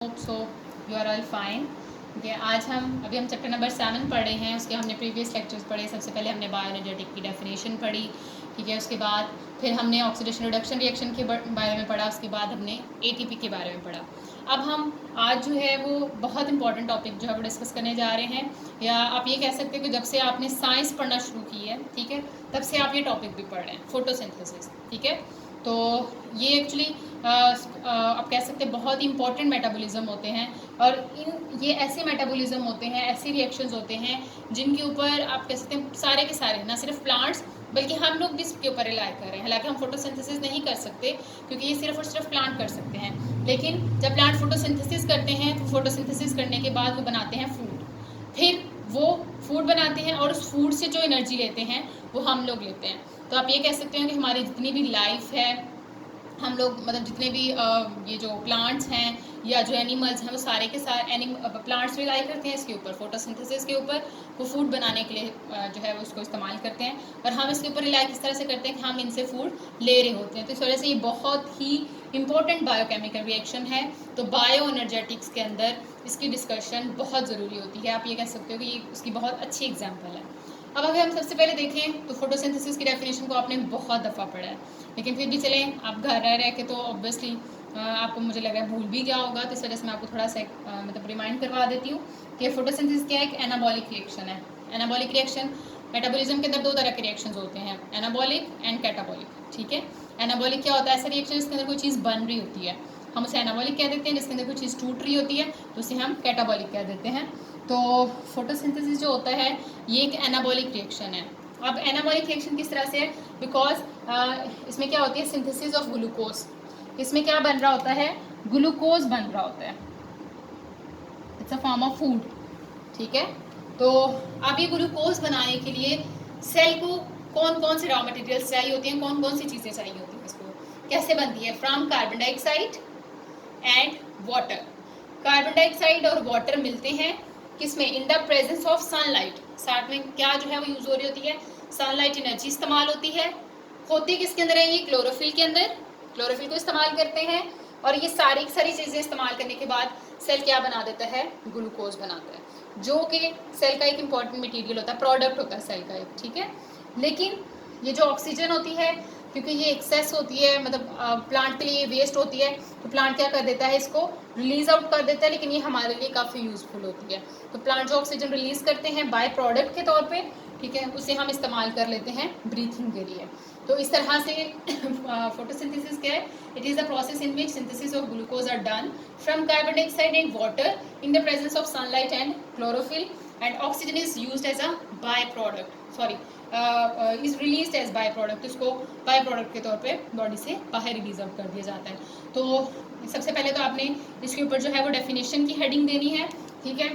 Hope so you are all fine. ठीक है, आज हम चैप्टर नंबर 7 पढ़ रहे हैं। उसके हमने प्रीवियस लेक्चर्स पढ़े। सबसे पहले हमने बायोएनर्जेटिक की डेफिनेशन पढ़ी। ठीक है, उसके बाद फिर हमने ऑक्सीडेशन रिडक्शन रिएक्शन के बारे में पढ़ा। उसके बाद हमने एटीपी के बारे में पढ़ा। अब हम आज जो है वो बहुत इंपॉर्टेंट टॉपिक जो है वो डिस्कस करने जा रहे हैं, या आप ये कह सकते हैं कि जब से आपने साइंस पढ़ना शुरू की है, ठीक है, तब से आप ये टॉपिक भी पढ़ रहे हैं, फोटोसिंथेसिस। ठीक है, तो ये एक्चुअली आप कह सकते हैं बहुत ही इंपॉर्टेंट मेटाबॉलिज्म होते हैं। और ये ऐसे मेटाबॉलिज्म होते हैं, ऐसे रिएक्शंस होते हैं जिनके ऊपर आप कह सकते हैं सारे के सारे, ना सिर्फ प्लांट्स बल्कि हम लोग भी इसके ऊपर रिलाई कर रहे हैं। हालांकि हम फोटोसिंथेसिस नहीं कर सकते क्योंकि ये सिर्फ और सिर्फ प्लांट कर सकते हैं, लेकिन जब प्लांट फोटोसिंथेसिस करते हैं तो फोटोसिंथेसिस करने के बाद वो बनाते हैं फूड। फिर वो फूड बनाते हैं और उस फूड से जो एनर्जी लेते हैं वो हम लोग लेते हैं। तो आप ये कह सकते हैं कि हमारी जितनी भी लाइफ है, हम लोग मतलब जितने भी ये जो प्लांट्स हैं या जो एनिमल्स हैं, वो सारे के सारे प्लांट्स रिलाई करते हैं इसके ऊपर, फोटोसिंथेसिस के ऊपर। वो फूड बनाने के लिए जो है वो उसको इस्तेमाल करते हैं। और हम इसके ऊपर रिलाई किस तरह से करते हैं कि हम इनसे फूड ले रहे होते हैं। तो इस वजह से ये बहुत ही इंपॉर्टेंट बायोकेमिकल रिएक्शन है। तो बायो एनर्जेटिक्स के अंदर इसकी डिस्कशन बहुत ज़रूरी होती है। आप ये कह सकते हो कि ये उसकी बहुत अच्छी एग्जाम्पल है। अब अगर हम सबसे पहले देखें तो फोटोसिंथेसिस की डेफिनेशन को आपने बहुत दफ़ा पढ़ा है, लेकिन फिर भी चलें, आप घर रह के तो ऑब्वियसली आपको मुझे लग रहा है भूल भी गया होगा। तो इस वजह से मैं आपको थोड़ा सा मतलब रिमाइंड करवा देती हूँ कि फोटोसिंथेसिस क्या है। एक एनाबॉलिक रिएक्शन है। एनाबॉलिक रिएक्शन मेटाबॉलिज्म के अंदर दो तरह के रिएक्शंस होते हैं, एनाबॉलिक एंड कैटाबॉलिक। ठीक है, एनाबॉलिक क्या होता है? ऐसा रिएक्शन जिसके अंदर कोई चीज़ बन रही होती है, हम उसे एनाबॉलिक कह देते हैं। जिसके अंदर कोई चीज़ टूट रही होती है तो उसे हम कैटाबॉलिक कह देते हैं। तो फोटोसिंथेसिस जो होता है ये एक एनाबॉलिक रिएक्शन है। अब एनाबॉलिक रिएक्शन किस तरह से है? बिकॉज इसमें क्या होती है, सिंथेसिस ऑफ ग्लूकोज। इसमें क्या बन रहा होता है? ग्लूकोज बन रहा होता है। It's a form of food. ठीक है, तो अब ये ग्लूकोज बनाने के लिए सेल को कौन कौन से रॉ मटेरियल्स चाहिए होती हैं, कौन कौन सी चीज़ें चाहिए होती हैं, इसको कैसे बनती है? From carbon dioxide and water. Carbon dioxide और वाटर मिलते हैं किसमें? इन द प्रेजेंस ऑफ सनलाइट। साथ में क्या जो है वो यूज हो रही होती है? सनलाइट एनर्जी इस्तेमाल होती किसके अंदर है? ये क्लोरोफिल के अंदर। क्लोरोफिल को इस्तेमाल करते हैं और ये सारी चीज़ें इस्तेमाल करने के बाद सेल क्या बना देता है? ग्लूकोज बनाता है, जो कि सेल का एक इम्पॉर्टेंट मटेरियल होता है, प्रोडक्ट होता है सेल का एक। ठीक है, लेकिन ये जो ऑक्सीजन होती है, क्योंकि ये एक्सेस होती है, मतलब प्लांट के लिए वेस्ट होती है, तो प्लांट क्या कर देता है? इसको रिलीज आउट कर देता है। लेकिन ये हमारे लिए काफ़ी यूजफुल होती है। तो प्लांट जो ऑक्सीजन रिलीज करते हैं बाय प्रोडक्ट के तौर पे, ठीक है, उसे हम इस्तेमाल कर लेते हैं ब्रीथिंग के लिए। तो इस तरह से फोटोसिंथेसिस क्या है? It is the process in which synthesis of glucose are done from carbon dioxide and water in the presence of sunlight and chlorophyll, and oxygen is used as a by product, sorry is release as by product. उसको by product के तौर पे body से बाहर release out कर दिया जाता है। तो सबसे पहले तो आपने इसके ऊपर जो है वो डेफिनेशन की हेडिंग देनी है। ठीक है,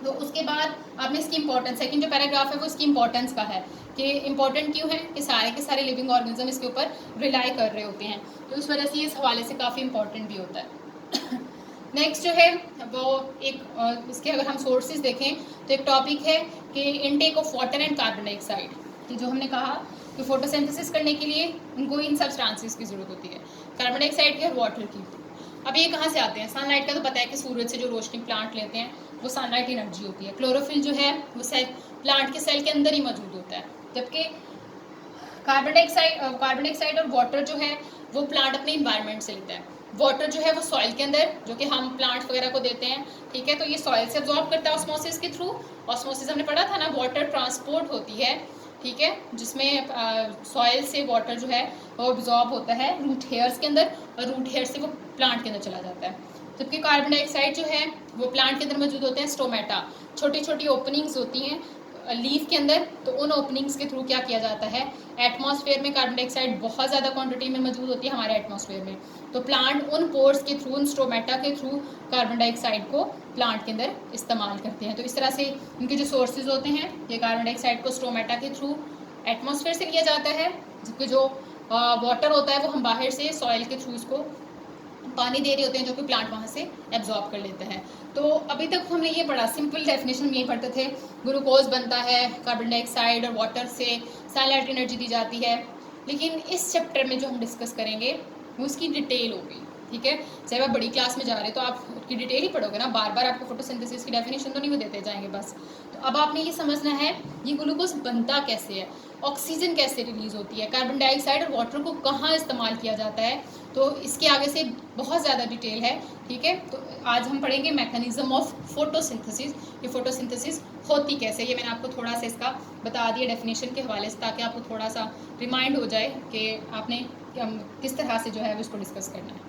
तो उसके बाद आपने इसकी इंपॉर्टेंस, सेकंड जो पैराग्राफ है वो इसकी इंपॉर्टेंस का है कि इंपॉर्टेंट क्यों है कि सारे के सारे लिविंग ऑर्गेनिज्म इसके ऊपर रिलाई कर रहे होते हैं। तो उस वजह से इस हवाले से काफ़ी इंपॉर्टेंट भी होता है। नेक्स्ट जो है वो एक इसके अगर हम सोर्सेज देखें तो एक टॉपिक है कि intake of water and carbon dioxide, कि जो हमने कहा कि फोटोसिंथेसिस करने के लिए उनको इन सब्सटेंसेस की ज़रूरत होती है, कार्बन डाइऑक्साइड की और वाटर की। अब ये कहाँ से आते हैं? सनलाइट का तो पता है कि सूरज से जो रोशनी प्लांट लेते हैं वो सनलाइट एनर्जी होती है। क्लोरोफिल जो है वो सेल, प्लांट के सेल के अंदर ही मौजूद होता है, जबकि कार्बन डाइऑक्साइड और वाटर जो है वो प्लांट अपने इन्वायरमेंट से लेता है। वाटर जो है वो सॉइल के अंदर, जो कि हम प्लांट्स वगैरह को देते हैं। ठीक है, तो ये सॉइल से अब्जॉर्ब करता है ऑस्मोसिस के थ्रू। ऑस्मोसिस हमने पढ़ा था ना, वाटर ट्रांसपोर्ट होती है। ठीक है, जिसमें सॉइल से वाटर जो है वो अब्जॉर्ब होता है रूट हेयर्स के अंदर, और रूट हेयर से वो प्लांट के अंदर चला जाता है। जबकि कार्बन डाइऑक्साइड जो है वो प्लांट के अंदर मौजूद होते हैं, स्टोमेटा, छोटी छोटी ओपनिंग्स होती हैं लीफ के अंदर। तो उन ओपनिंग्स के थ्रू क्या किया जाता है? एटमॉस्फेयर में कार्बन डाइऑक्साइड बहुत ज़्यादा क्वांटिटी में मौजूद होती है हमारे एटमॉस्फेयर में। तो प्लांट उन पोर्स के थ्रू, उन स्टोमेटा के थ्रू कार्बन डाइऑक्साइड को प्लांट के अंदर इस्तेमाल करते हैं। तो इस तरह से इनके जो सोर्सेज होते हैं, ये कार्बन डाइऑक्साइड को स्टोमेटा के थ्रू एटमॉस्फेयर से लिया जाता है, जबकि जो वाटर होता है वो हम बाहर से सॉइल के थ्रू इसको पानी दे रहे होते हैं, जो कि प्लांट वहाँ से एब्जॉर्ब कर लेते हैं। तो अभी तक हमने ये पढ़ा, सिंपल डेफिनेशन में यही पढ़ते थे, ग्लूकोज बनता है कार्बन डाइऑक्साइड और वाटर से, सनलाइट एनर्जी दी जाती है। लेकिन इस चैप्टर में जो हम डिस्कस करेंगे वो उसकी डिटेल होगी। ठीक है। चाहे आप बड़ी क्लास में जा रहे हैं तो आप उसकी डिटेल ही पढ़ोगे ना, बार बार आपको फोटोसिंथेसिस की डेफिनेशन तो नहीं वो देते जाएंगे बस। तो अब आपने ये समझना है ये ग्लूकोज बनता कैसे है, ऑक्सीजन कैसे रिलीज होती है, कार्बन डाइऑक्साइड और वाटर को कहाँ इस्तेमाल किया जाता है, तो इसके आगे से बहुत ज़्यादा डिटेल है, ठीक है। तो आज हम पढ़ेंगे मैकेनिज्म ऑफ फोटोसिंथेसिस, ये फोटोसिंथेसिस होती कैसे, ये मैंने आपको थोड़ा सा इसका बता दिया डेफिनेशन के हवाले से, ताकि आपको थोड़ा सा रिमाइंड हो जाए कि आपने किस तरह से जो है उसको डिस्कस करना है।